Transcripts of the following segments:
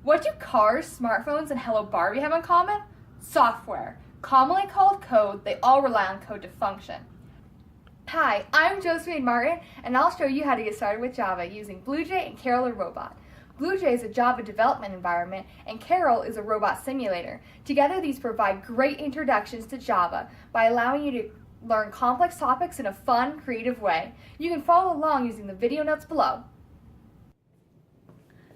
What do cars, smartphones, and Hello Barbie have in common? Software. Commonly called code, they all rely on code to function. Hi, I'm Josephine Martin, and I'll show you how to get started with Java using BlueJ and Karel The Robot. BlueJ is a Java development environment, and Karel is a robot simulator. Together, these provide great introductions to Java by allowing you to learn complex topics in a fun, creative way. You can follow along using the video notes below.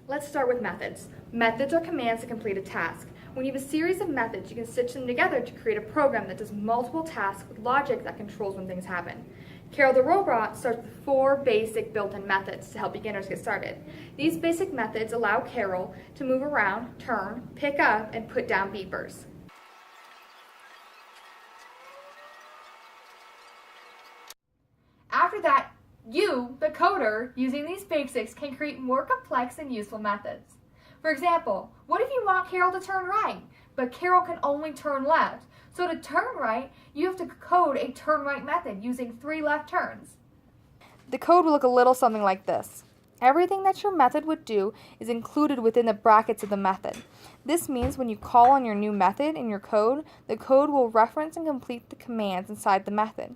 Let's start with methods. Methods are commands to complete a task. When you have a series of methods, you can stitch them together to create a program that does multiple tasks with logic that controls when things happen. Karel the Robot starts with 4 basic built-in methods to help beginners get started. These basic methods allow Karel to move around, turn, pick up, and put down beepers. After that, you, the coder, using these basics can create more complex and useful methods. For example, what if you want Karel to turn right, but Karel can only turn left? So to turn right, you have to code a turn right method using 3 left turns. The code will look a little something like this. Everything that your method would do is included within the brackets of the method. This means when you call on your new method in your code, the code will reference and complete the commands inside the method.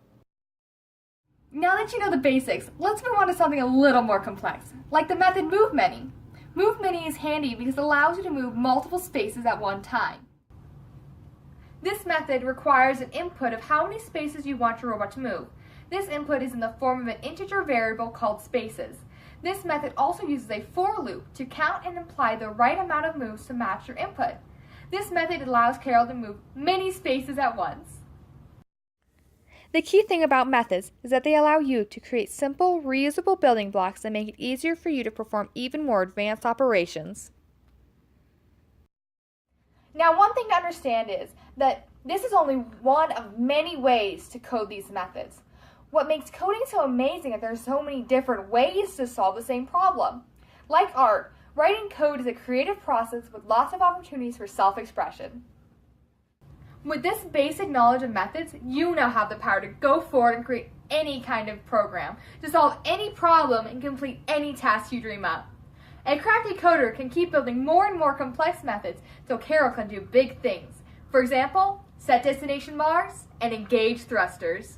Now that you know the basics, let's move on to something a little more complex, like the method moveMany. moveMany is handy because it allows you to move multiple spaces at one time. This method requires an input of how many spaces you want your robot to move. This input is in the form of an integer variable called spaces. This method also uses a for loop to count and imply the right amount of moves to match your input. This method allows Karel to move many spaces at once. The key thing about methods is that they allow you to create simple, reusable building blocks that make it easier for you to perform even more advanced operations. Now, one thing to understand is that this is only one of many ways to code these methods. What makes coding so amazing is that there are so many different ways to solve the same problem. Like art, writing code is a creative process with lots of opportunities for self-expression. With this basic knowledge of methods, you now have the power to go forward and create any kind of program, to solve any problem and complete any task you dream up. A crafty coder can keep building more and more complex methods so Karel can do big things. For example, set destination Mars and engage thrusters.